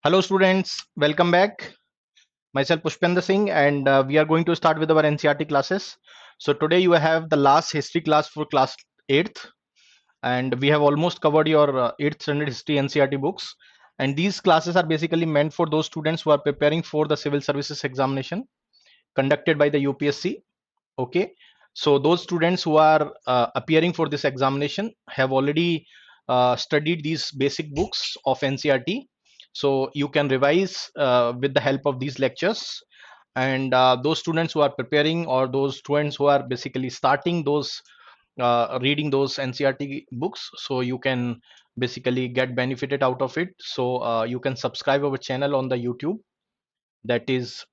Hello students, welcome back. Myself Pushpender Singh and we are going to start with our NCERT classes. So today you have the last history class for class 8th and we have almost covered your 8th standard history NCERT books, and these classes are basically meant for those students who are preparing for the civil services examination conducted by the UPSC. Okay, so those students who are appearing for this examination have already studied these basic books of NCERT, so you can revise with the help of these lectures. And those students who are preparing, or those students who are basically starting those reading those NCERT books, so you can basically get benefited out of it. So you can subscribe our channel on the YouTube, that is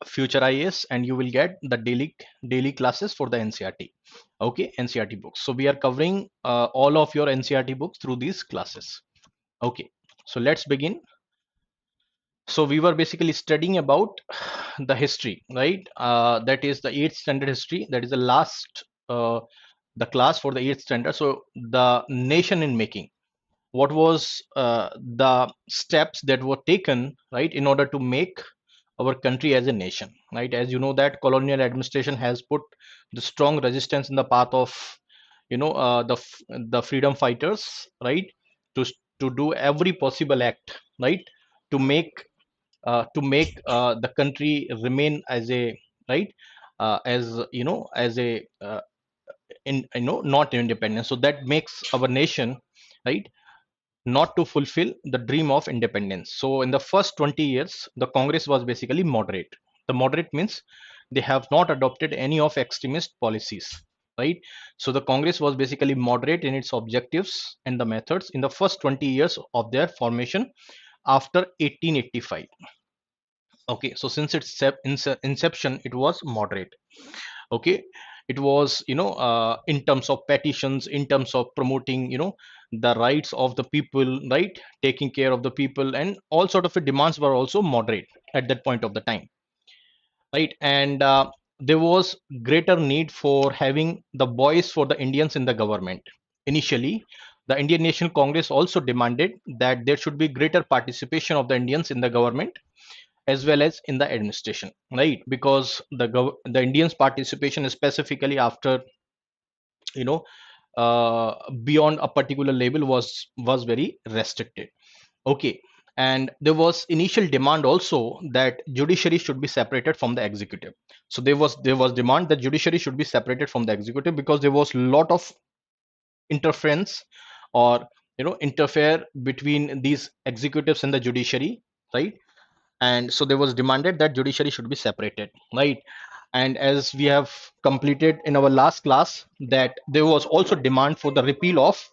Future IAS, and you will get the daily classes for the NCERT. Okay, NCERT books. So we are covering all of your NCERT books through these classes. Okay, so let's begin. So we were basically studying about the history, right? That is the 8th standard history. That is the last the class for the 8th standard. So the nation in making. What was the steps that were taken, right, in order to make our country as a nation, right? As you know that colonial administration has put the strong resistance in the path of the freedom fighters, right, to to do every possible act, right, to make the country remain as a, right, as as a in not independent, so that makes our nation, right, not to fulfill the dream of independence. So in the first 20 years, the Congress was basically moderate. The moderate means they have not adopted any of extremist policies, right? So the Congress was basically moderate in its objectives and the methods in the first 20 years of their formation after 1885. Okay, so since its inception, it was moderate. Okay, it was in terms of petitions, in terms of promoting the rights of the people, right, taking care of the people, and all sort of demands were also moderate at that point of the time, right? And there was greater need for having the voice for the Indians in the government. Initially, the Indian National Congress also demanded that there should be greater participation of the Indians in the government as well as in the administration, right? Because the Indians participation specifically after you know beyond a particular label was very restricted. Okay, and there was initial demand also that judiciary should be separated from the executive. So there was demand that judiciary should be separated from the executive because there was lot of interference, or interfere between these executives and the judiciary, right? And so there was demanded that judiciary should be separated, right? And as we have completed in our last class, that there was also demand for the repeal of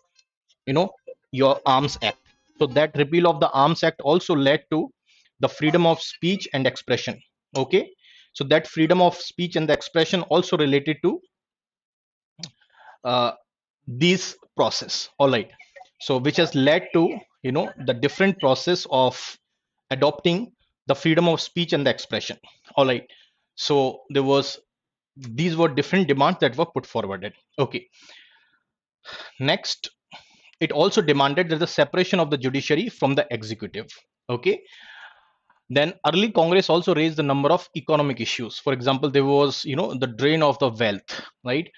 you know your Arms Act. So that repeal of the Arms Act also led to the freedom of speech and expression. Okay, so that freedom of speech and the expression also related to uh, these process, all right? So which has led to the different process of adopting the freedom of speech and the expression, all right? So there was, these were different demands that were put forwarded. Okay, next, it also demanded that the separation of the judiciary from the executive. Okay, then early Congress also raised the number of economic issues. For example, there was the drain of the wealth, right?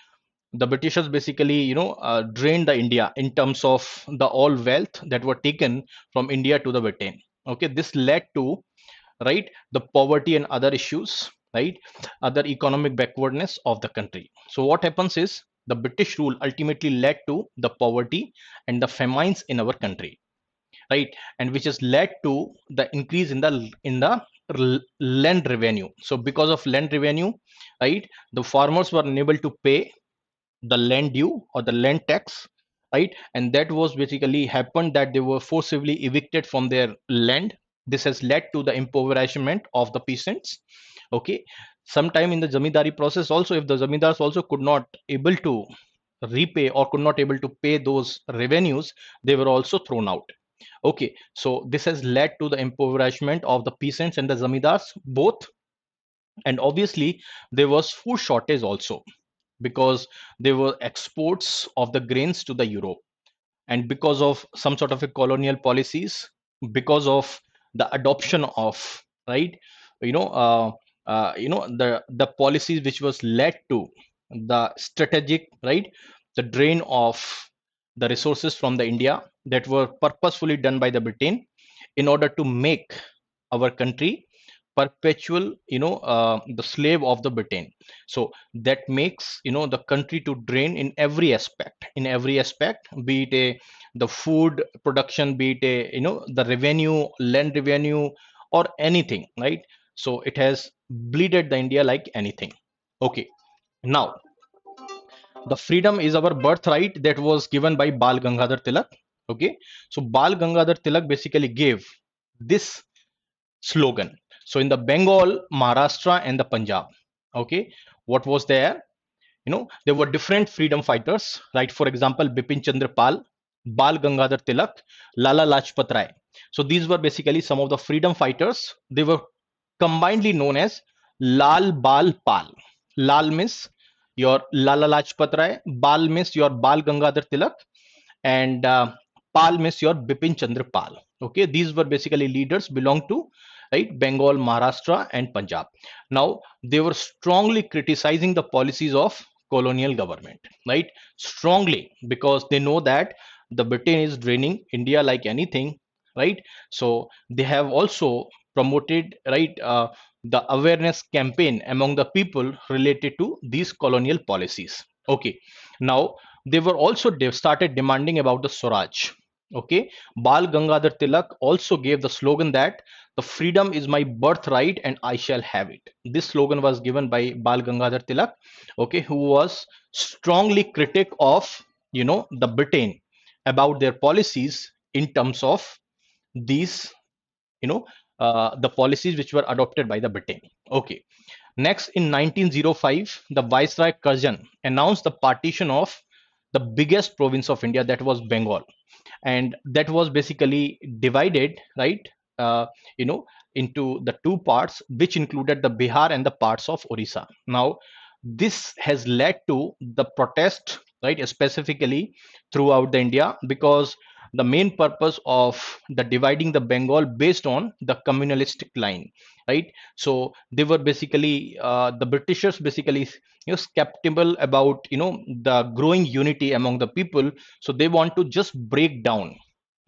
The Britishers basically drained the India in terms of the all wealth that were taken from India to the Britain. Okay, this led to, right, the poverty and other issues, right, other economic backwardness of the country. So what happens is the British rule ultimately led to the poverty and the famines in our country, right? And which has led to the increase in the land revenue. So because of land revenue, right, the farmers were unable to pay the land due or the land tax, right? And that was basically happened that they were forcibly evicted from their land. This has led to the impoverishment of the peasants. Okay, sometime in the zamindari process also, if the zamindars also could not able to repay or could not able to pay those revenues, they were also thrown out. Okay, so this has led to the impoverishment of the peasants and the zamindars both. And obviously there was food shortage also, because there were exports of the grains to the Europe, and because of some sort of a colonial policies, because of the adoption of, right, you know uh, the policies which was led to the strategic, right, the drain of the resources from the India that were purposefully done by the Britain in order to make our country perpetual, the slave of the Britain. So that makes, the country to drain in every aspect, be it the food production, be it the revenue, land revenue, or anything, right? So it has bleeded the India like anything. Okay, now the freedom is our birthright that was given by Bal Gangadhar Tilak. Okay, so Bal Gangadhar Tilak basically gave this slogan. So in the Bengal, Maharashtra, and the Punjab, okay, what was there? There were different freedom fighters, right? For example, Bipin Chandra Pal, Bal Gangadhar Tilak, Lala Lajpat Rai. So these were basically some of the freedom fighters. They were combinedly known as Lal Bal Pal. Lal means your Lala Lajpat Rai, Bal means your Bal Gangadhar Tilak, and Pal means your Bipin Chandra Pal. Okay, these were basically leaders belong to, right, Bengal, Maharashtra, and Punjab. Now they were strongly criticizing the policies of colonial government, right? Strongly, because they know that the Britain is draining India like anything, right? So they have also promoted, right, the awareness campaign among the people related to these colonial policies. Okay, now they were also started demanding about the Swaraj. Okay, Bal Gangadhar Tilak also gave the slogan that the freedom is my birthright and I shall have it. This slogan was given by Bal Gangadhar Tilak, okay, who was strongly critic of, the Britain about their policies in terms of these, you know the policies which were adopted by the Britain. Okay, next, in 1905, the Viceroy Curzon announced the partition of the biggest province of India, that was Bengal, and that was basically divided, right, uh, you know into the two parts, which included the Bihar and the parts of Orissa. Now this has led to the protest, right, specifically throughout the India, because the main purpose of the dividing the Bengal based on the communalistic line, right? So they were basically, the Britishers basically, skeptical about, the growing unity among the people. So they want to just break down,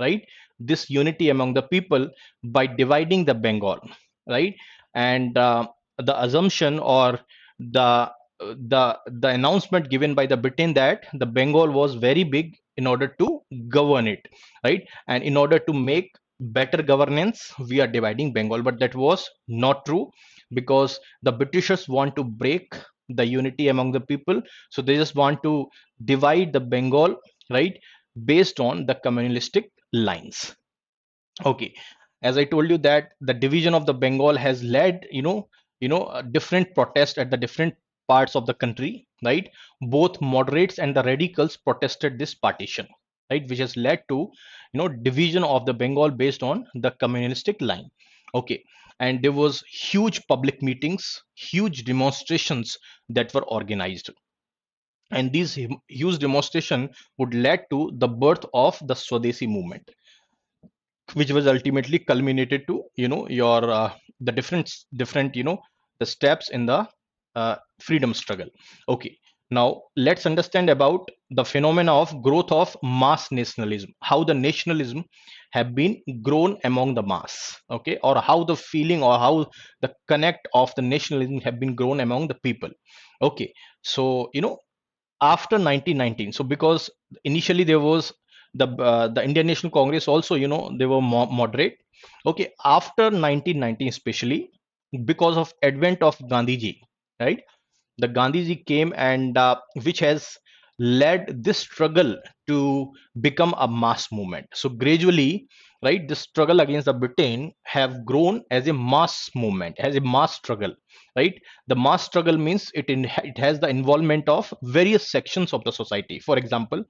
right, this unity among the people by dividing the Bengal, right? And the assumption, or the the announcement given by the Britain that the Bengal was very big in order to govern it, right? And in order to make better governance, we are dividing Bengal, but that was not true, because the Britishers want to break the unity among the people. So they just want to divide the Bengal, right, based on the communalistic lines. Okay, as I told you that the division of the Bengal has led, a different protest at the different parts of the country, right? Both moderates and the radicals protested this partition, right, which has led to, division of the Bengal based on the communalistic line. Okay, and there was huge public meetings, huge demonstrations that were organized, and these huge demonstration would lead to the birth of the Swadeshi movement, which was ultimately culminated to, your the different, the steps in the freedom struggle. Okay, now let's understand about the phenomena of growth of mass nationalism, how the nationalism have been grown among the mass, okay, or how the feeling, or how the connect of the nationalism have been grown among the people. Okay, so after 1919, so because initially there was the Indian National Congress also, they were moderate. Okay, after 1919, especially because of advent of Gandhiji, right, the Gandhiji came, and which has led this struggle to become a mass movement. So gradually, right, the struggle against the Britain have grown as a mass movement, as a mass struggle, right? The mass struggle means it has the involvement of various sections of the society. For example,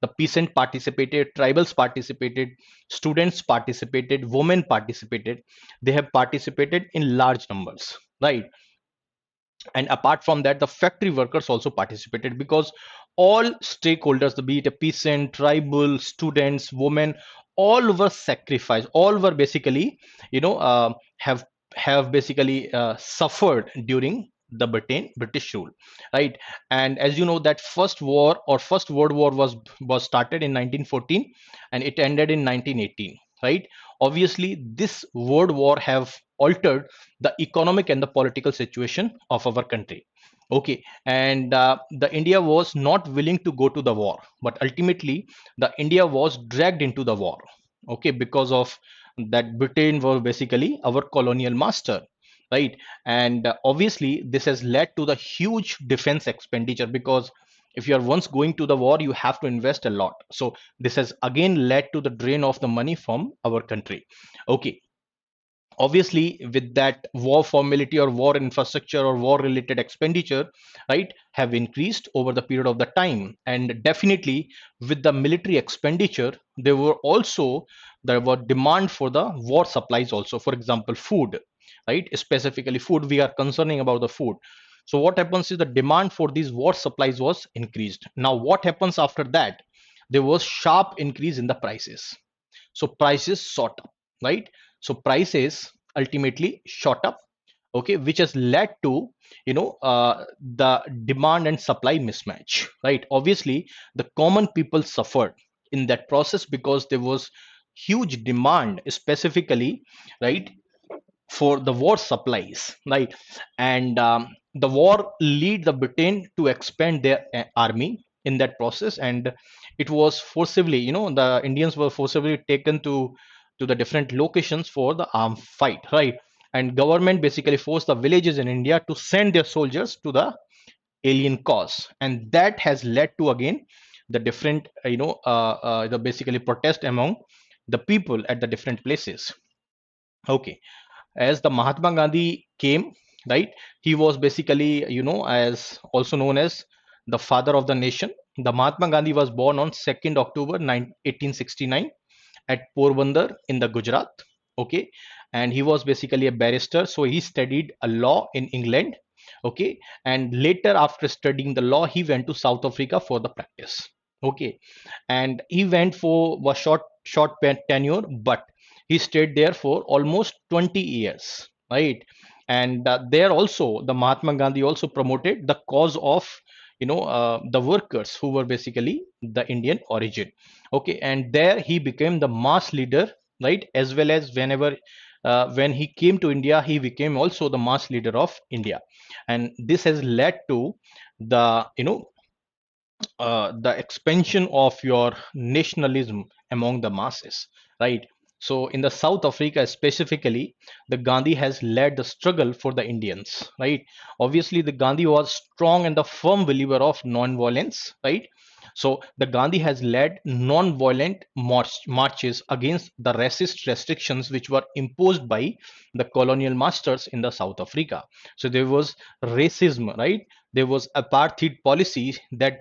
the peasant participated, tribals participated, students participated, women participated. They have participated in large numbers, right? And apart from that, the factory workers also participated, because all stakeholders, be it a peasant, tribal, students, women, all were sacrificed, all were basically, you know, have basically suffered during the British rule, right? And as you know, that first war or first world war was started in 1914 and it ended in 1918, right? Obviously this world war have altered the economic and the political situation of our country. Okay, and the India was not willing to go to the war, but ultimately the India was dragged into the war. Okay, because of that Britain were basically our colonial master, right? And obviously this has led to the huge defense expenditure, because if you are once going to the war you have to invest a lot. So this has again led to the drain of the money from our country. Okay, obviously with that war formality or war infrastructure or war related expenditure, right, have increased over the period of the time. And definitely with the military expenditure there were demand for the war supplies also. For example, food, right? Specifically food, we are concerning about the food. So what happens is the demand for these war supplies was increased. Now what happens after that? There was sharp increase in the prices, so prices shot up, right? So prices ultimately shot up, okay, which has led to, the demand and supply mismatch, right? Obviously the common people suffered in that process because there was huge demand specifically, right, for the war supplies, right? And the war lead the Britain to expand their army in that process. And it was forcibly, the Indians were forcibly taken to the different locations for the armed fight, right? And government basically forced the villages in India to send their soldiers to the alien cause, and that has led to again the different, the basically protest among the people at the different places. Okay, as the Mahatma Gandhi came, right? He was basically, as also known as the father of the nation. The Mahatma Gandhi was born on 2nd October 1869 at Porbandar in the Gujarat. Okay, and he was basically a barrister, so he studied a law in England. Okay, and later after studying the law, he went to South Africa for the practice. Okay, and he went for a tenure, but he stayed there for almost 20 years, right? And there also the Mahatma Gandhi also promoted the cause of, the workers who were basically the Indian origin. Okay, and there he became the mass leader, right? As well as when he came to India, he became also the mass leader of India. And this has led to the, the expansion of your nationalism among the masses, right? So in the South Africa specifically, the Gandhi has led the struggle for the Indians, right? Obviously the Gandhi was strong and the firm believer of non-violence, right? So the Gandhi has led non-violent marches against the racist restrictions which were imposed by the colonial masters in the South Africa. So there was racism, right? There was apartheid policies that,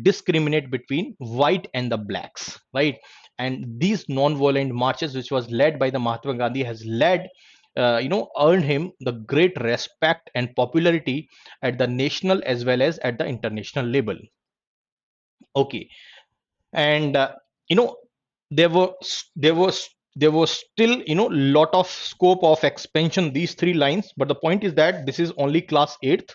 discriminate between white and the blacks, right? And these non-violent marches which was led by the Mahatma Gandhi has led, earned him the great respect and popularity at the national as well as at the international level. Okay, and you know there was there was still, lot of scope of expansion these three lines, but the point is that this is only class 8th.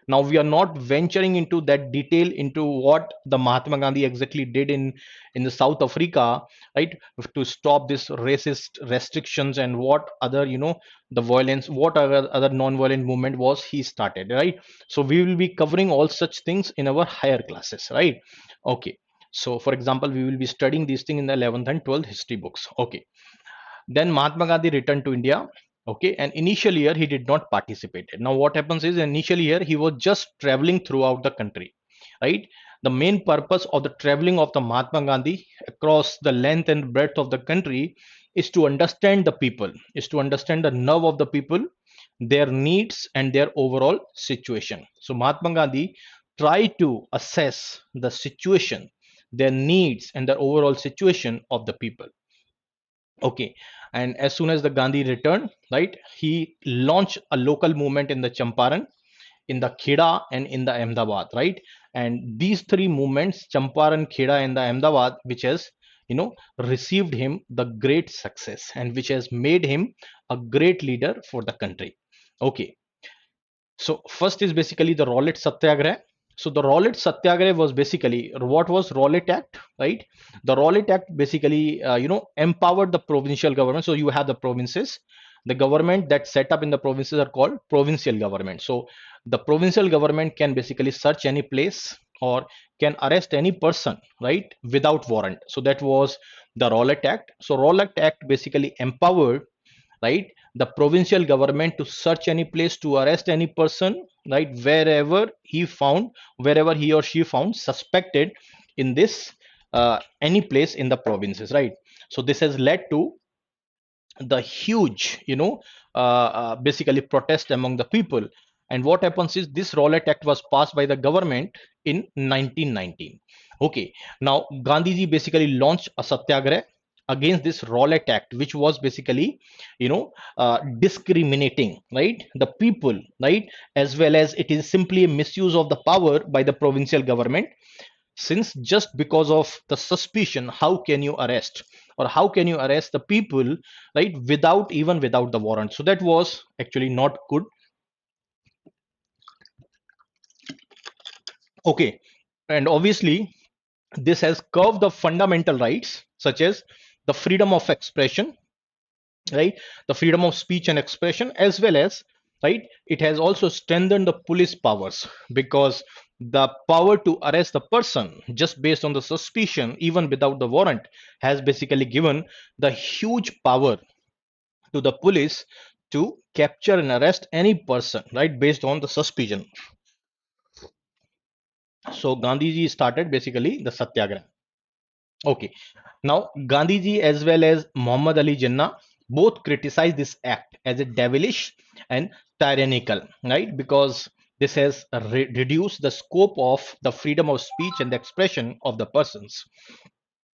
Now we are not venturing into that detail into what the Mahatma Gandhi exactly did in the South Africa, right, to stop this racist restrictions, and what other, the violence, what other non-violent movement was he started, right? So we will be covering all such things in our higher classes, right? Okay, so for example we will be studying these things in the 11th and 12th history books. Okay, then Mahatma Gandhi returned to India. Okay, and initial year he did not participate. Now what happens is initial year he was just traveling throughout the country, right? The main purpose of the traveling of the Mahatma Gandhi across the length and breadth of the country is to understand the people, is to understand the nerve of the people, their needs and their overall situation. So Mahatma Gandhi tried to assess the situation, their needs and the overall situation of the people. Okay, and as soon as the Gandhi returned, right, he launched a local movement in the Champaran, in the Kheda, and in the Ahmedabad, right? And these three movements, Champaran, Kheda, and the Ahmedabad, which has, you know, received him the great success, and which has made him a great leader for the country. Okay, so first is basically the Rowlatt Satyagraha. So the Rowlatt Satyagraha was basically, what was Rowlatt Act, right? The Rowlatt Act basically, empowered the provincial government. So you have the provinces, the government that set up in the provinces are called provincial government. So the provincial government can basically search any place or can arrest any person, right, without warrant. So that was the Rowlatt Act. So Rowlatt Act basically empowered, right, the provincial government to search any place, to arrest any person, right, wherever he or she found suspected in this any place in the provinces, right. So this has led to the huge, basically protest among the people. And what happens is, this Rowlatt Act was passed by the government in 1919. Okay, now Gandhiji basically launched a satyagraha against this Rowlatt Act, which was basically, discriminating, right, the people, right, as well as it is simply a misuse of the power by the provincial government. Since just because of the suspicion, how can you arrest, or how can you arrest the people, right, without the warrant? So that was actually not good. Okay, and obviously this has curved the fundamental rights such as the freedom of expression, right, the freedom of speech and expression, as well as, right, it has also strengthened the police powers, because the power to arrest the person just based on the suspicion even without the warrant has basically given the huge power to the police to capture and arrest any person, right, based on the suspicion. So Gandhiji started basically the satyagraha. Okay, now Gandhiji as well as Muhammad Ali Jinnah both criticized this act as a devilish and tyrannical, right? Because this has reduced the scope of the freedom of speech and the expression of the persons.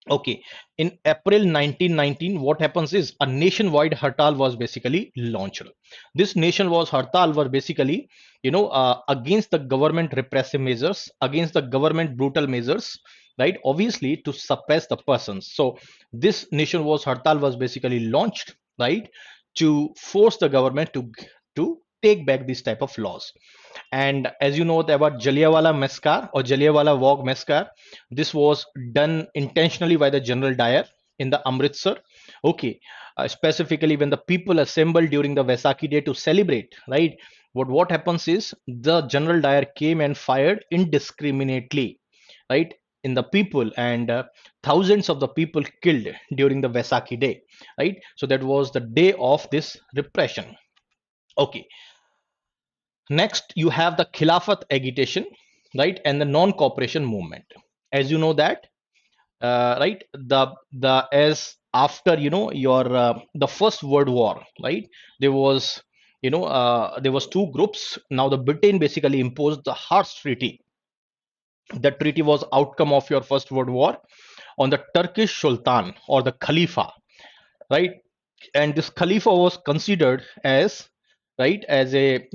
Okay, in April 1919, what happens is a nationwide hartal was basically launched. This nationwide hartal was basically, against the government repressive measures, against the government brutal measures, right? Obviously, to suppress the persons. So this nationwide hartal was basically launched, right, to force the government to take back this type of laws. And as you know about Jallianwala Massacre or Jallianwala Bagh Massacre, this was done intentionally by the General Dyer in the Amritsar. Okay, specifically when the people assembled during the Vaisakhi Day to celebrate, right? What happens is the General Dyer came and fired indiscriminately, right, in the people, and thousands of the people killed during the Vaisakhi Day, right? So that was the day of this repression. Okay, next, you have the Khilafat agitation, right, and the non-cooperation movement. As you know that, right, the as after your the First World War, right, there was there was two groups. Now the Britain basically imposed the Harsh Treaty. The treaty was outcome of your First World War on the Turkish Sultan or the Khalifa, right? And this Khalifa was considered as, right, as a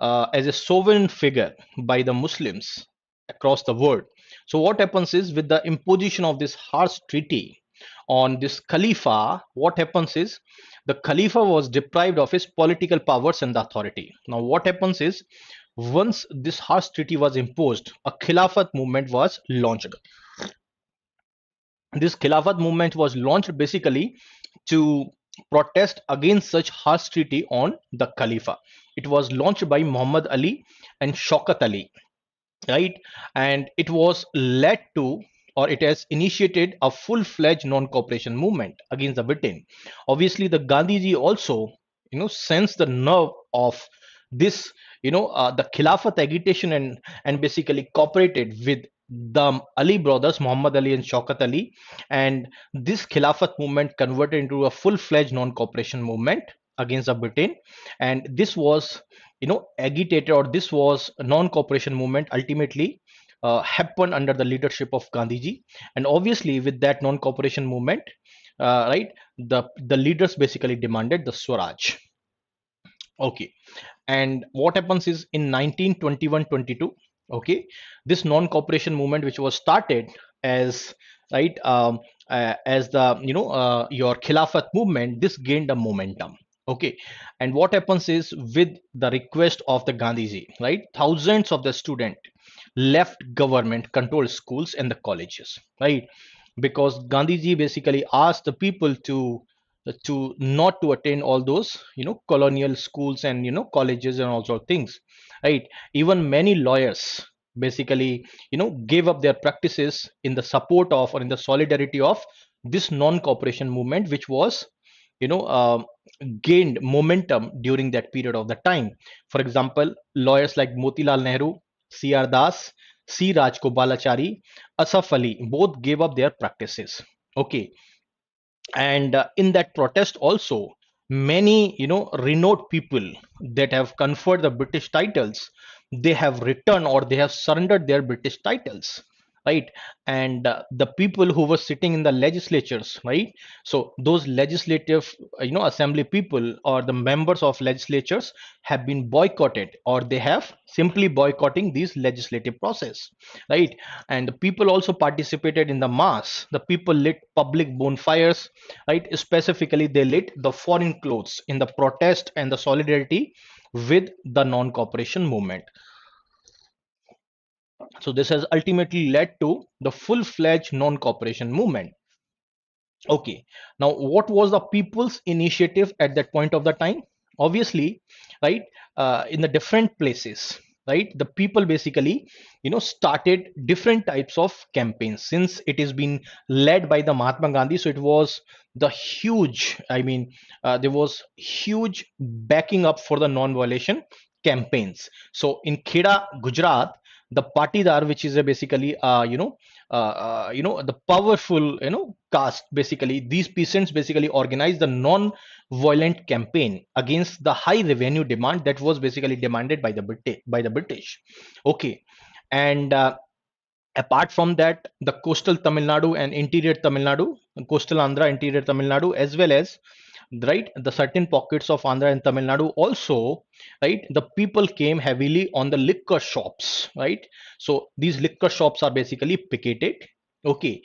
as a sovereign figure by the Muslims across the world. So what happens is, with the imposition of this harsh treaty on this Khalifa, what happens is the Khalifa was deprived of his political powers and the authority. Now what happens is, once this harsh treaty was imposed, a Khilafat movement was launched. This Khilafat movement was launched basically to protest against such harsh treaty on the Khalifa. It was launched by Muhammad Ali and Shaukat Ali, right? And it was led to, or it has initiated a full-fledged non-cooperation movement against the Britain. Obviously, the Gandhiji also, sensed the nerve of this, the Khilafat agitation, and basically cooperated with the Ali brothers, Muhammad Ali and Shaukat Ali, and this Khilafat movement converted into a full-fledged non-cooperation movement against the Britain. And this was, agitated, or this was a non-cooperation movement ultimately happened under the leadership of Gandhiji. And obviously with that non-cooperation movement, right, the leaders basically demanded the Swaraj. Okay, and what happens is, in 1921-22, okay, this non-cooperation movement, which was started as right? As the your Khilafat movement, this gained a momentum. Okay, and what happens is with the request of the Gandhiji, right? Thousands of the student left government controlled schools and the colleges, right? Because Gandhiji basically asked the people to not to attend all those colonial schools and colleges and all sort of things, right? Even many lawyers basically gave up their practices in the support of or in the solidarity of this non-cooperation movement, which was you know um gained momentum during that period of the time. For example, lawyers like Motilal Nehru, C.R. Das, C. Rajgopalachari, Asaf Ali both gave up their practices. Okay, and in that protest also, many renowned people that have conferred the British titles, they have returned or they have surrendered their British titles, right? And the people who were sitting in the legislatures, right? So those legislative assembly people or the members of legislatures have been boycotted, or they have simply boycotting these legislative process, right? And the people also participated in the mass. The people lit public bonfires, right? Specifically, they lit the foreign clothes in the protest and the solidarity with the non-cooperation movement. So this has ultimately led to the full-fledged non-cooperation movement. Okay, now what was the people's initiative at that point of the time? Obviously, right, in the different places, right, the people basically, started different types of campaigns since it is been led by the Mahatma Gandhi. So it was the huge, there was huge backing up for the non-violation campaigns. So in Kheda, Gujarat, the Patidar, which is a basically, the powerful caste, basically these peasants basically organized the non-violent campaign against the high revenue demand that was basically demanded by the British. Okay, and apart from that, the coastal Tamil Nadu and interior Tamil Nadu, coastal Andhra, interior Tamil Nadu, as well as, right, the certain pockets of Andhra and Tamil Nadu also, right, the people came heavily on the liquor shops, right? So these liquor shops are basically picketed. Okay,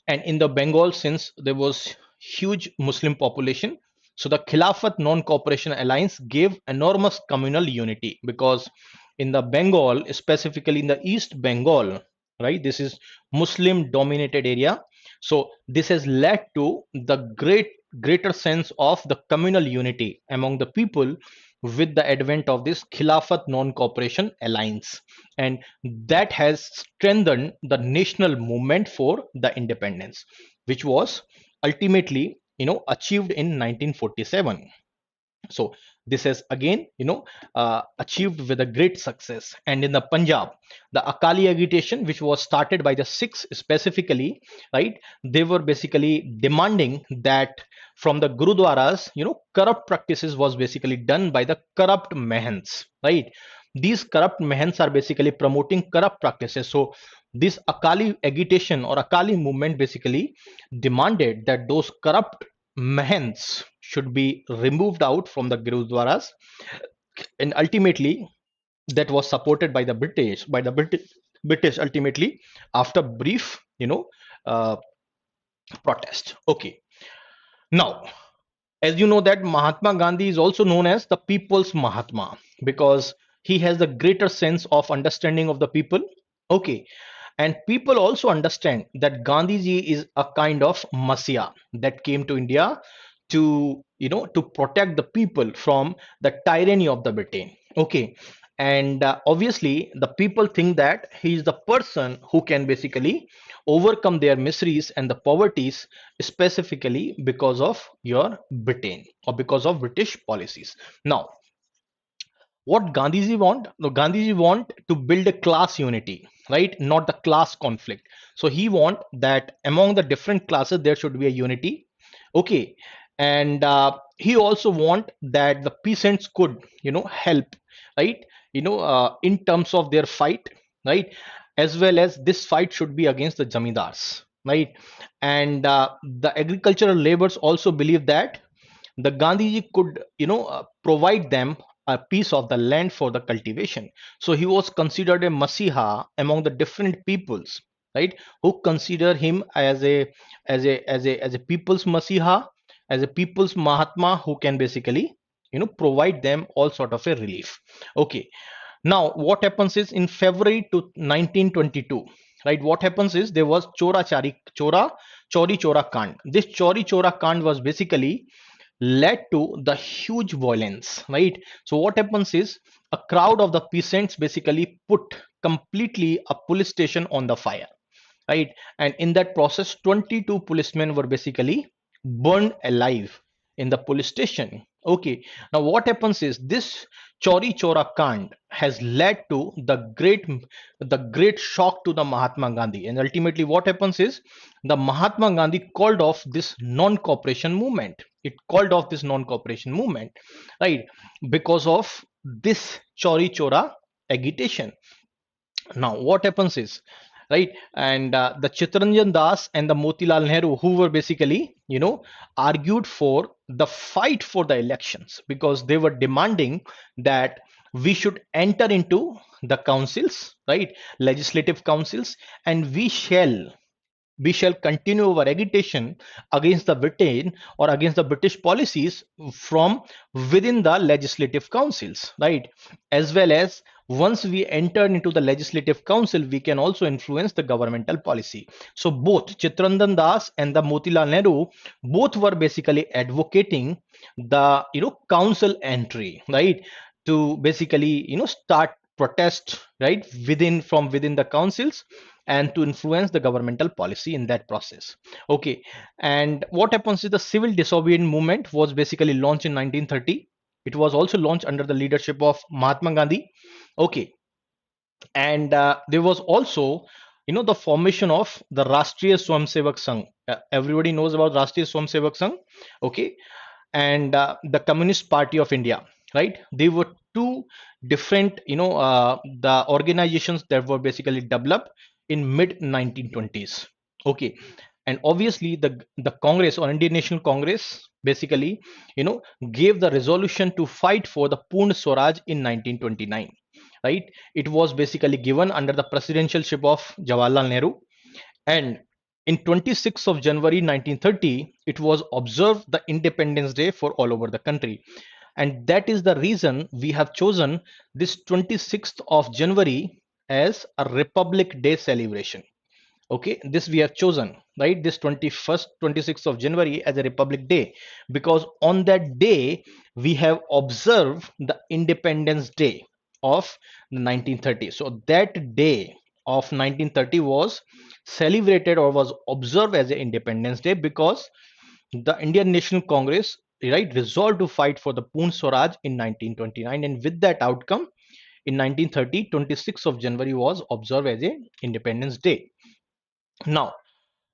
and in the Bengal, since there was huge Muslim population, so the Khilafat non-cooperation alliance gave enormous communal unity, because in the Bengal, specifically in the East Bengal, right, this is Muslim dominated area. So this has led to the greater sense of the communal unity among the people with the advent of this Khilafat non-cooperation alliance, and that has strengthened the national movement for the independence, which was ultimately achieved in 1947. So this has again achieved with a great success. And in the Punjab, the Akali agitation, which was started by the Sikhs specifically, right, they were basically demanding that from the gurudwaras, corrupt practices was basically done by the corrupt mahants, right? These corrupt mahants are basically promoting corrupt practices. So this Akali agitation or Akali movement basically demanded that those corrupt mahants should be removed out from the gurudwaras, and ultimately that was supported by the British ultimately, after brief uh, protest. Okay, now, as you know, that Mahatma Gandhi is also known as the people's Mahatma, because he has the greater sense of understanding of the people. Okay, and people also understand that Gandhiji is a kind of messiah that came to India to to protect the people from the tyranny of the Britain. Okay, and obviously the people think that he is the person who can basically overcome their miseries and the poverties, specifically because of your Britain or because of British policies. Now, what Gandhiji want? No, Gandhiji want to build a class unity, right? Not the class conflict. So he want that among the different classes there should be a unity. Okay, and he also want that the peasants could help, right? In terms of their fight, right? As well as this fight should be against the jamidars, right? And the agricultural laborers also believe that the Gandhiji could provide them a piece of the land for the cultivation. So he was considered a masiha among the different peoples. right? Who consider him as a people's masiha, as a people's mahatma, who can basically provide them all sort of a relief. Okay, now what happens is in February to 1922, right? What happens is there was chori chora kand. This chori chora kand was basically led to the huge violence, right? So what happens is a crowd of the peasants basically put completely a police station on the fire, right? And in that process 22 policemen were basically burned alive in the police station. Okay, now what happens is this chori chora kand has led to the great shock to the Mahatma Gandhi, and ultimately what happens is the Mahatma Gandhi called off this non-cooperation movement. It called off this non-cooperation movement, right? Because of this chori chora agitation. Now what happens is, right, and the Chitranjan Das and the Motilal Nehru, who were basically argued for the fight for the elections, because they were demanding that we should enter into the councils, right, legislative councils, and we shall continue our agitation against the Britain or against the British policies from within the legislative councils, right? As well as once we enter into the legislative council, we can also influence the governmental policy. So both Chitrandan Das and the Motilal Nehru both were basically advocating the council entry, right? To basically start protest, right, within the councils, and to influence the governmental policy in that process. Okay, and what happens is the civil disobedience movement was basically launched in 1930. It was also launched under the leadership of Mahatma Gandhi. Okay, and there was also the formation of the Rashtriya Swamsevak Sangh. Everybody knows about Rashtriya Swamsevak Sangh. Okay, and the Communist Party of India, right? They were two different the organizations that were basically developed in mid 1920s. Okay, and obviously the Congress or Indian National Congress basically gave the resolution to fight for the Purna Swaraj in 1929, right? It was basically given under the presidencyship of Jawaharlal Nehru, and in 26th of January 1930, it was observed the Independence Day for all over the country. And that is the reason we have chosen this 26th of January as a Republic Day celebration. Okay, this we have chosen, right? This 21st, 26th of January as a Republic Day, because on that day we have observed the Independence Day of 1930. So that day of 1930 was celebrated or was observed as an Independence Day because the Indian National Congress, right, resolved to fight for the Poon Swaraj in 1929, and with that outcome in 1930, 26th of January was observed as a Independence Day. Now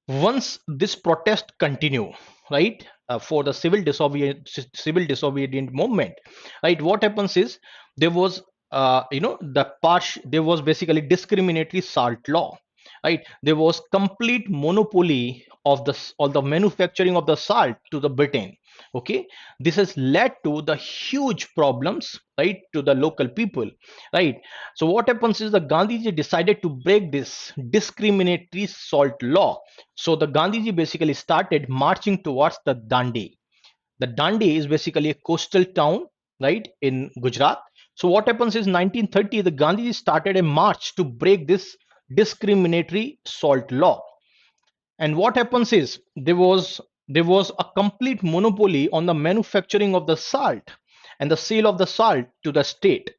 once this protest continue, right, for the civil disobedient movement, right, what happens is there was there was basically discriminatory salt law, right? There was complete monopoly of the manufacturing of the salt to the Britain. Okay, this has led to the huge problems, right, to the local people, right? So what happens is the Gandhiji decided to break this discriminatory salt law. So the Gandhiji basically started marching towards the Dandi. The Dandi is basically a coastal town, right, in Gujarat. So what happens is 1930, the Gandhiji started a march to break this discriminatory salt law. And what happens is there was a complete monopoly on the manufacturing of the salt and the sale of the salt to the state,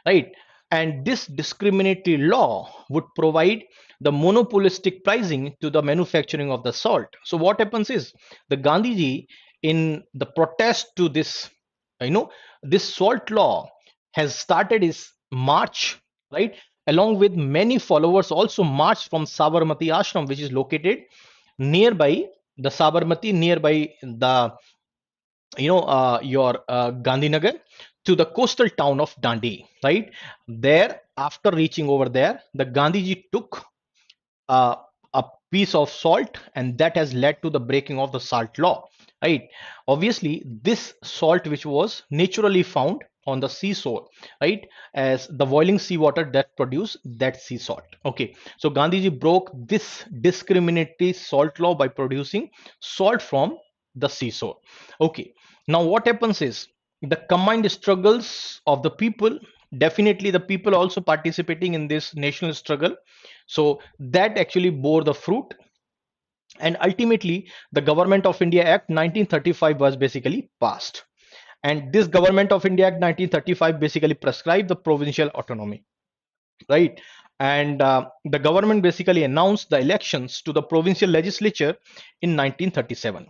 right? And this discriminatory law would provide the monopolistic pricing to the manufacturing of the salt. So what happens is the Gandhiji, in the protest to this, this salt law, has started his march, right? Along with many followers also marched from Sabarmati Ashram, which is located nearby the Sabarmati, nearby the your Gandhinagar, to the coastal town of Dandi, right? There, after reaching over there, the Gandhiji took uh, a piece of salt, and that has led to the breaking of the salt law, right? Obviously this salt, which was naturally found on the sea shore, right, as the boiling seawater that produce that sea salt. Okay, so Gandhiji broke this discriminatory salt law by producing salt from the seashore. Okay, now what happens is the combined struggles of the people, definitely the people also participating in this national struggle, so that actually bore the fruit. And ultimately the Government of India Act 1935 was basically passed, and this Government of India Act 1935 basically prescribed the provincial autonomy, right? And the government basically announced the elections to the provincial legislature in 1937.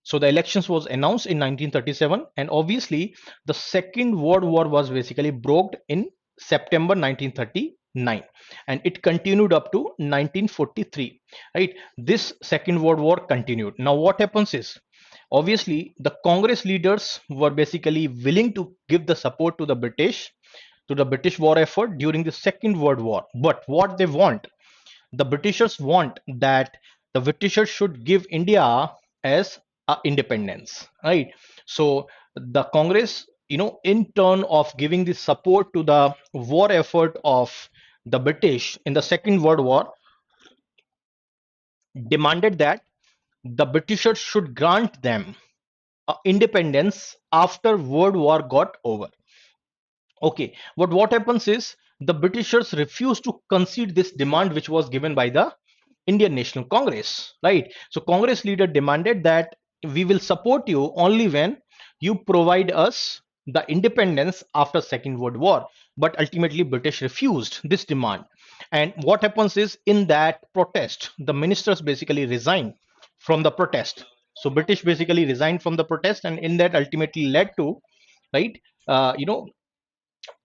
So the elections was announced in 1937, and obviously the Second World War was basically broke in September 1939, and it continued up to 1943, right? This Second World War continued. Now what happens is, obviously the Congress leaders were basically willing to give the support to the British war effort during the Second World War. But what they want, the Britishers want that the Britishers should give India as a independence, right? So the Congress, in turn of giving the support to the war effort of the British in the Second World War, demanded that the Britishers should grant them independence after World War got over. Okay, but what happens is the Britishers refused to concede this demand, which was given by the Indian National Congress, right? So Congress leader demanded that we will support you only when you provide us the independence after Second World War. But ultimately, British refused this demand. And what happens is, in that protest, the ministers basically resigned from the protest. So British basically resigned from the protest, and in that ultimately led to, right, uh, you know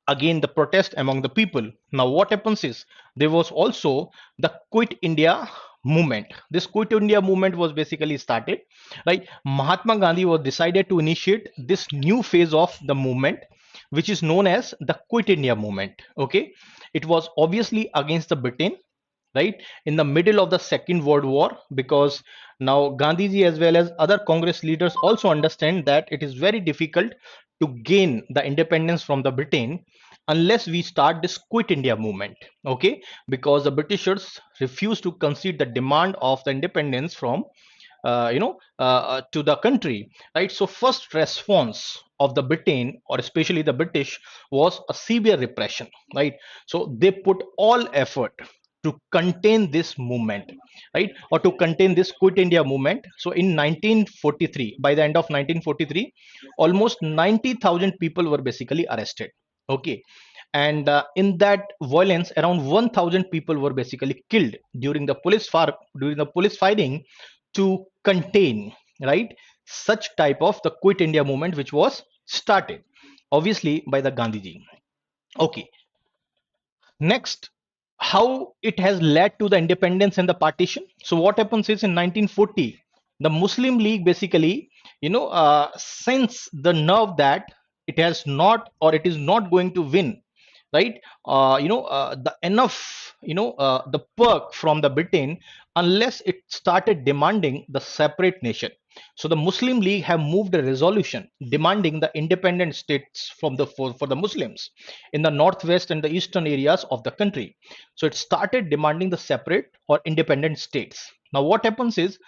again the protest among the people. Now what happens is there was also the Quit India movement. This Quit India movement was basically started, right? Mahatma Gandhi was decided to initiate this new phase of the movement, which is known as the Quit India movement. Okay, it was obviously against the Britain, right, in the middle of the Second World War, because now Gandhiji as well as other Congress leaders also understand that it is very difficult to gain the independence from the Britain unless we start this Quit India movement. Okay, because the Britishers refused to concede the demand of the independence from to the country, right? So first response of the Britain, or especially the British, was a severe repression, right? So they put all effort to contain this movement, right, or to contain this Quit India movement. So in 1943, by the end of 1943, almost 90,000 people were basically arrested. Okay, and in that violence, around 1,000 people were basically killed during the police fighting to contain, right, such type of the Quit India movement, which was started obviously by the Gandhiji. Okay, next, how it has led to the independence and the partition. So what happens is in 1940, the Muslim League basically, sense the nerve that it has not, or it is not going to win, right? The enough, the perk from the Britain, unless it started demanding the separate nation. So the Muslim League have moved a resolution demanding the independent states from for the Muslims in the northwest and the eastern areas of the country. So it started demanding the separate or independent states. Now what happens is,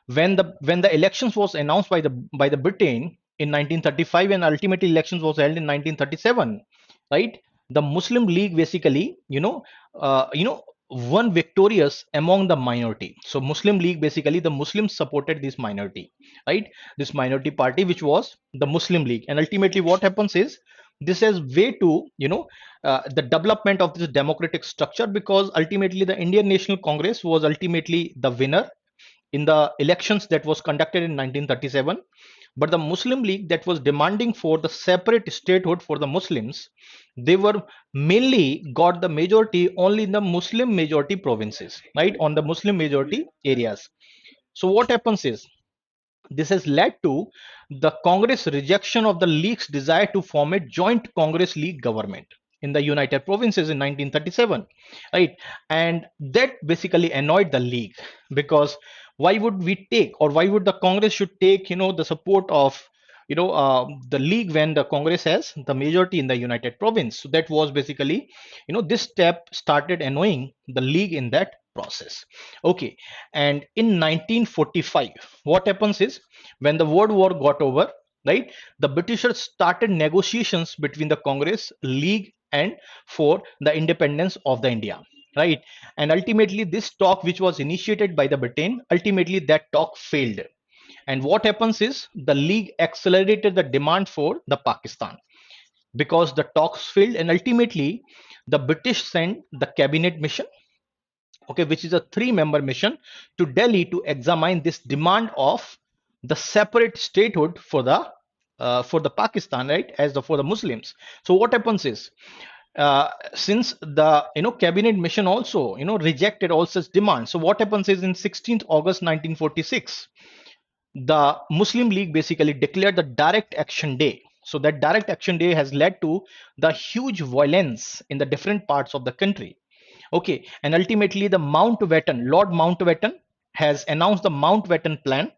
when the elections was announced by the Britain in 1935, and ultimately elections was held in 1937, right? The Muslim League basically, won victorious among the minority. So Muslim League, basically the Muslims supported this minority, right? This minority party, which was the Muslim League. And ultimately what happens is, this is way to, the development of this democratic structure, because ultimately the Indian National Congress was ultimately the winner in the elections that was conducted in 1937. But the Muslim League that was demanding for the separate statehood for the Muslims, they were mainly got the majority only in the Muslim majority provinces, right, on the Muslim majority areas. So what happens is, this has led to the Congress rejection of the League's desire to form a joint Congress League government in the United Provinces in 1937, right? And that basically annoyed the League, because why would we take, or why would the Congress should take, the support of the league, when the Congress has the majority in the United Province. So that was basically, this step started annoying the league in that process. Okay, and in 1945, what happens is, when the World War got over, right, the Britishers started negotiations between the Congress, league, and for the independence of the India, right? And ultimately, this talk, which was initiated by the Britain, ultimately that talk failed. And what happens is, the league accelerated the demand for the Pakistan because the talks failed, and ultimately the British sent the cabinet mission, okay, which is a three-member mission, to Delhi to examine this demand of the separate statehood for the Pakistan, right, as the for the Muslims. So what happens is, since the cabinet mission also rejected all such demands, so what happens is, in 16th August 1946, the Muslim League basically declared the Direct Action Day. So that Direct Action Day has led to the huge violence in the different parts of the country. Okay, and ultimately the Mountbatten, Lord Mountbatten, has announced the Mountbatten Plan,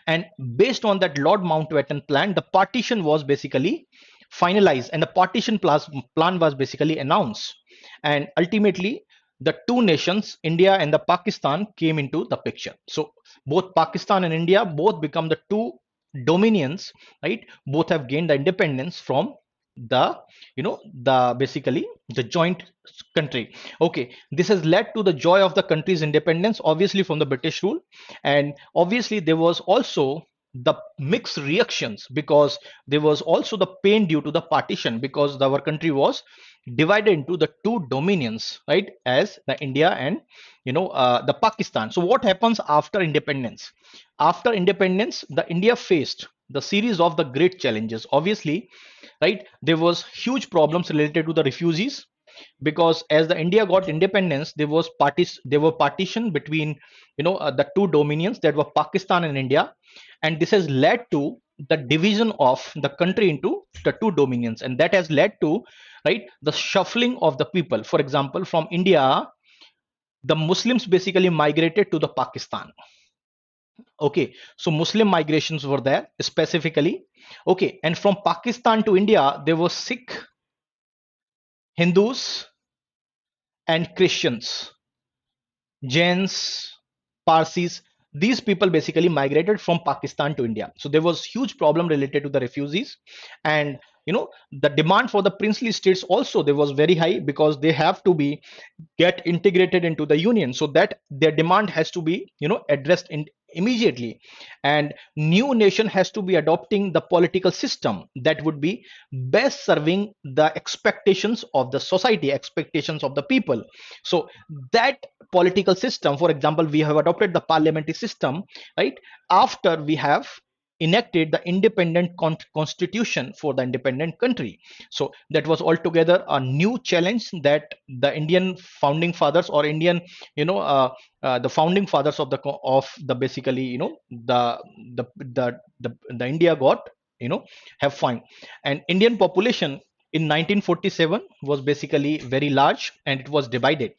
and based on that Lord Mountbatten Plan, the partition was basically finalized, and the plan was basically announced, and ultimately the two nations, India and the Pakistan, came into the picture. So both Pakistan and India both become the two dominions, right? Both have gained the independence from the the basically the joint country. Okay, this has led to the joy of the country's independence, obviously, from the British rule. And obviously there was also the mixed reactions, because there was also the pain due to the partition, because our country was divided into the two dominions, right, as the India and the Pakistan. So what happens after independence? After independence, the India faced the series of the great challenges, obviously, right? There was huge problems related to the refugees, because as the India got independence, there were partition between the two dominions, that were Pakistan and India, and this has led to the division of the country into the two dominions, and that has led to, right, the shuffling of the people. For example, from India, the Muslims basically migrated to the Pakistan. Okay, so Muslim migrations were there specifically. Okay, and from Pakistan to India, there were Sikh, Hindus, and Christians, Jains, Parsis. These people basically migrated from Pakistan to India. So there was huge problem related to the refugees, and the demand for the princely states also, there was very high, because they have to be get integrated into the union, so that their demand has to be addressed in immediately. And new nation has to be adopting the political system that would be best serving the expectations of the society, expectations of the people. So that political system, for example, we have adopted the parliamentary system, right, after we have enacted the independent constitution for the independent country. So that was altogether a new challenge that the Indian founding fathers, or Indian the founding fathers of the basically the India got have found. And Indian population in 1947 was basically very large, and it was divided.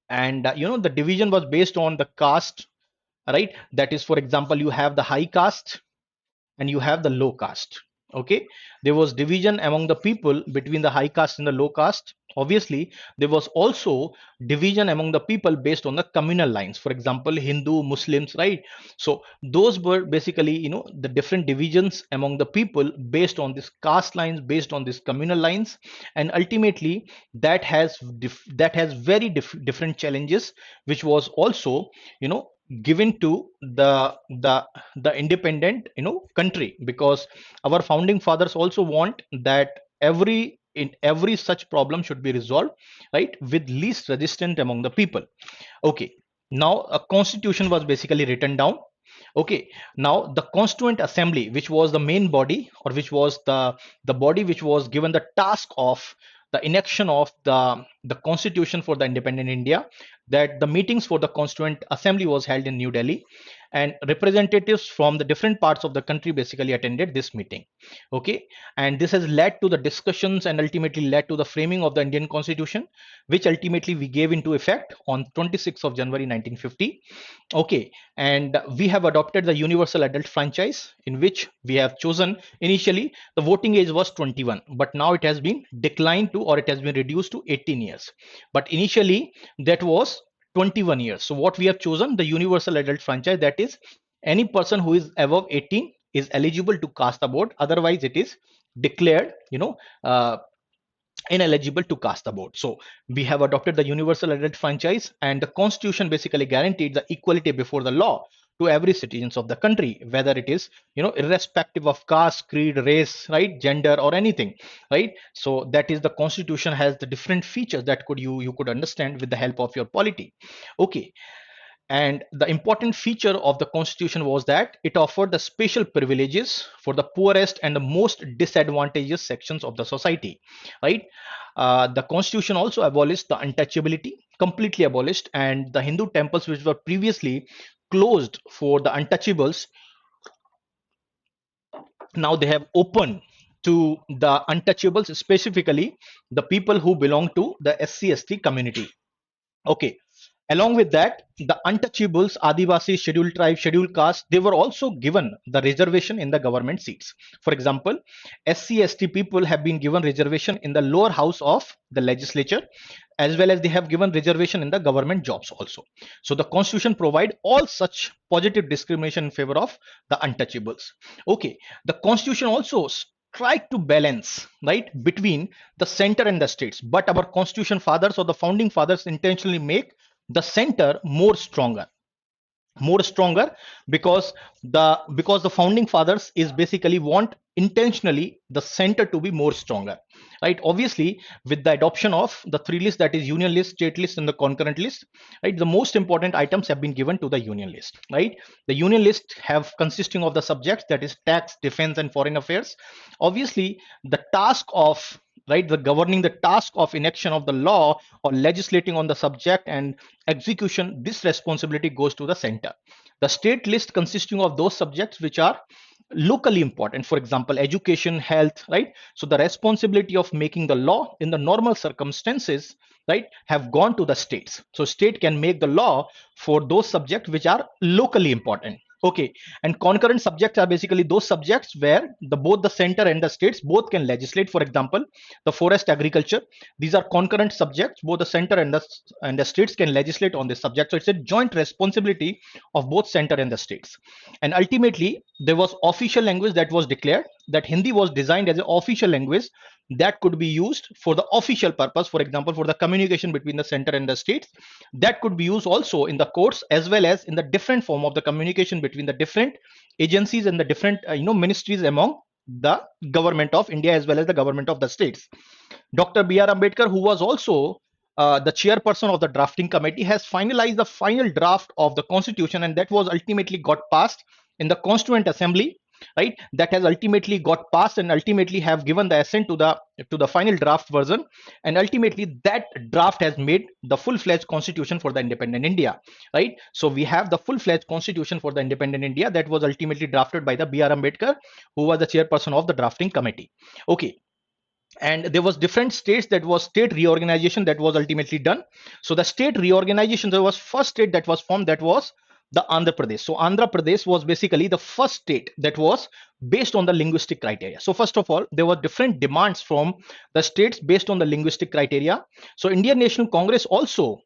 And the division was based on the caste, right? That is, for example, you have the high caste and you have the low caste. Okay, there was division among the people between the high caste and the low caste. Obviously, there was also division among the people based on the communal lines, for example, Hindu, Muslims, right? So those were basically the different divisions among the people based on this caste lines, based on these communal lines. And ultimately that has very different challenges, which was also given to the independent country, because our founding fathers also want that every such problem should be resolved, right, with least resistance among the people. Okay, now a constitution was basically written down. Okay, now the Constituent Assembly, which was the main body, or which was the body which was given the task of the enaction of the constitution for the independent India, that the meetings for the Constituent Assembly was held in New Delhi. and representatives from the different parts of the country basically attended this meeting. Okay, and this has led to the discussions and ultimately led to the framing of the Indian Constitution, which ultimately we gave into effect on 26th of January 1950. Okay, and we have adopted the universal adult franchise, in which we have chosen, initially the voting age was 21, but now it has been declined to, or it has been reduced to 18 years. But initially that was 21 years. So what we have chosen, the universal adult franchise, that is any person who is above 18 is eligible to cast a vote, otherwise it is declared, ineligible to cast the vote. So we have adopted the universal adult franchise, and the constitution basically guaranteed the equality before the law to every citizens of the country, whether it is, irrespective of caste, creed, race, right, gender, or anything, right? So that is, the constitution has the different features that you could understand with the help of your polity. Okay, and the important feature of the constitution was that it offered the special privileges for the poorest and the most disadvantaged sections of the society, right? The constitution also abolished the untouchability, completely abolished, and the Hindu temples which were previously closed for the untouchables, now they have opened to the untouchables, specifically the people who belong to the SC/ST community. Okay. Along with that, the untouchables, Adivasi, scheduled tribe, scheduled caste, they were also given the reservation in the government seats. For example, SC/ST people have been given reservation in the lower house of the legislature, as well as they have given reservation in the government jobs also. So the constitution provide all such positive discrimination in favor of the untouchables. Okay, the constitution also tried to balance, right, between the center and the states, but our constitution fathers or the founding fathers intentionally make the center more stronger, because the founding fathers is basically want intentionally the center to be more stronger, right? Obviously, with the adoption of the three lists, that is union list, state list, and the concurrent list, right, the most important items have been given to the union list, right? The union list have consisting of the subjects, that is tax, defense, and foreign affairs. Obviously, the task of, right, the governing the task of enaction of the law or legislating on the subject and execution, this responsibility goes to the center. The state list consisting of those subjects which are locally important, for example education, health, right? So the responsibility of making the law in the normal circumstances, right, have gone to the states. So state can make the law for those subjects which are locally important. Okay, and concurrent subjects are basically those subjects where both the center and the states both can legislate. For example, the forest, agriculture, these are concurrent subjects, both the center and the states can legislate on this subject. So it's a joint responsibility of both center and the states. And ultimately there was official language that was declared, that Hindi was designed as an official language that could be used for the official purpose, for example for the communication between the center and the states. That could be used also in the courts, as well as in the different form of the communication between the different agencies and the different ministries among the government of India as well as the government of the states. Dr. B.R. Ambedkar, who was also the chairperson of the drafting committee, has finalized the final draft of the constitution, and that was ultimately got passed in the Constituent Assembly, right? That has ultimately got passed and ultimately have given the assent to the final draft version, and ultimately that draft has made the full-fledged constitution for the independent India, right? So we have the full-fledged constitution for the independent India that was ultimately drafted by the B.R. Ambedkar, who was the chairperson of the drafting committee. Okay, and there was different states, that was state reorganization that was ultimately done. So the state reorganization, there was first state that was formed, that was the Andhra Pradesh. So Andhra Pradesh was basically the first state that was based on the linguistic criteria. So first of all, there were different demands from the states based on the linguistic criteria. So Indian National Congress also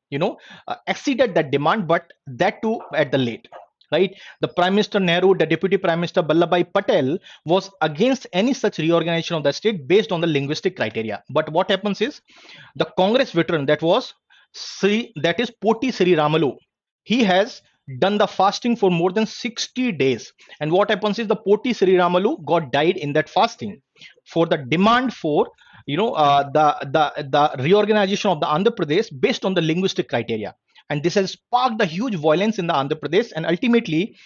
exceeded that demand, but that too at the late, right? The Prime Minister Nehru, the Deputy Prime Minister Vallabhbhai Patel was against any such reorganization of the state based on the linguistic criteria. But what happens is, the Congress veteran, that is Poti Sri Ramalu, he has done the fasting for more than 60 days. And what happens is, the Poti Sri Ramalu got died in that fasting for the demand for the reorganization of the Andhra Pradesh based on the linguistic criteria. And this has sparked the huge violence in the Andhra Pradesh. And ultimately,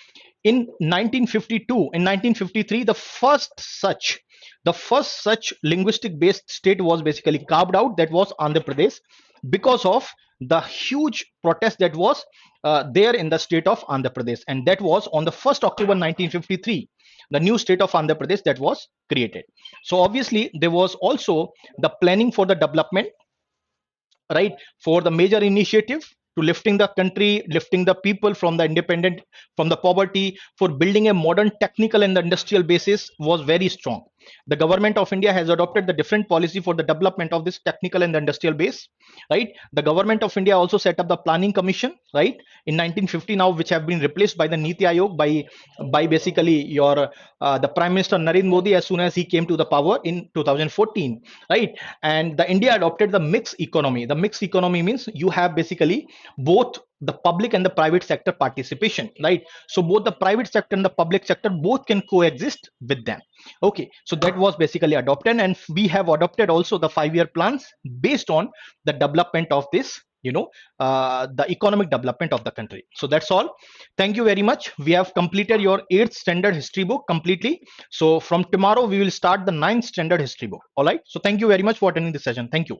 in 1952, in 1953, the first such linguistic based state was basically carved out, that was Andhra Pradesh, because of the huge protest that was there in the state of Andhra Pradesh, and that was on the 1st October 1953, the new state of Andhra Pradesh that was created. So obviously there was also the planning for the development, right, for the major initiative to lifting the country, lifting the people from the independent, from the poverty, for building a modern technical and industrial basis was very strong. The government of India has adopted the different policy for the development of this technical and industrial base, right. The government of India also set up the planning commission, right, in 1950 now, which have been replaced by the Niti Aayog, by basically your the Prime Minister Narendra Modi as soon as he came to the power in 2014, right. And the India adopted the mixed economy. The mixed economy means you have basically both the public and the private sector participation, right. So both the private sector and the public sector both can coexist with them. Okay, so that was basically adopted, and we have adopted also the 5-year plans based on the development of this, the economic development of the country. So that's all. Thank you very much. We have completed your 8th standard history book completely. So from tomorrow we will start the 9th standard history book. All right, so thank you very much for attending this session. Thank you.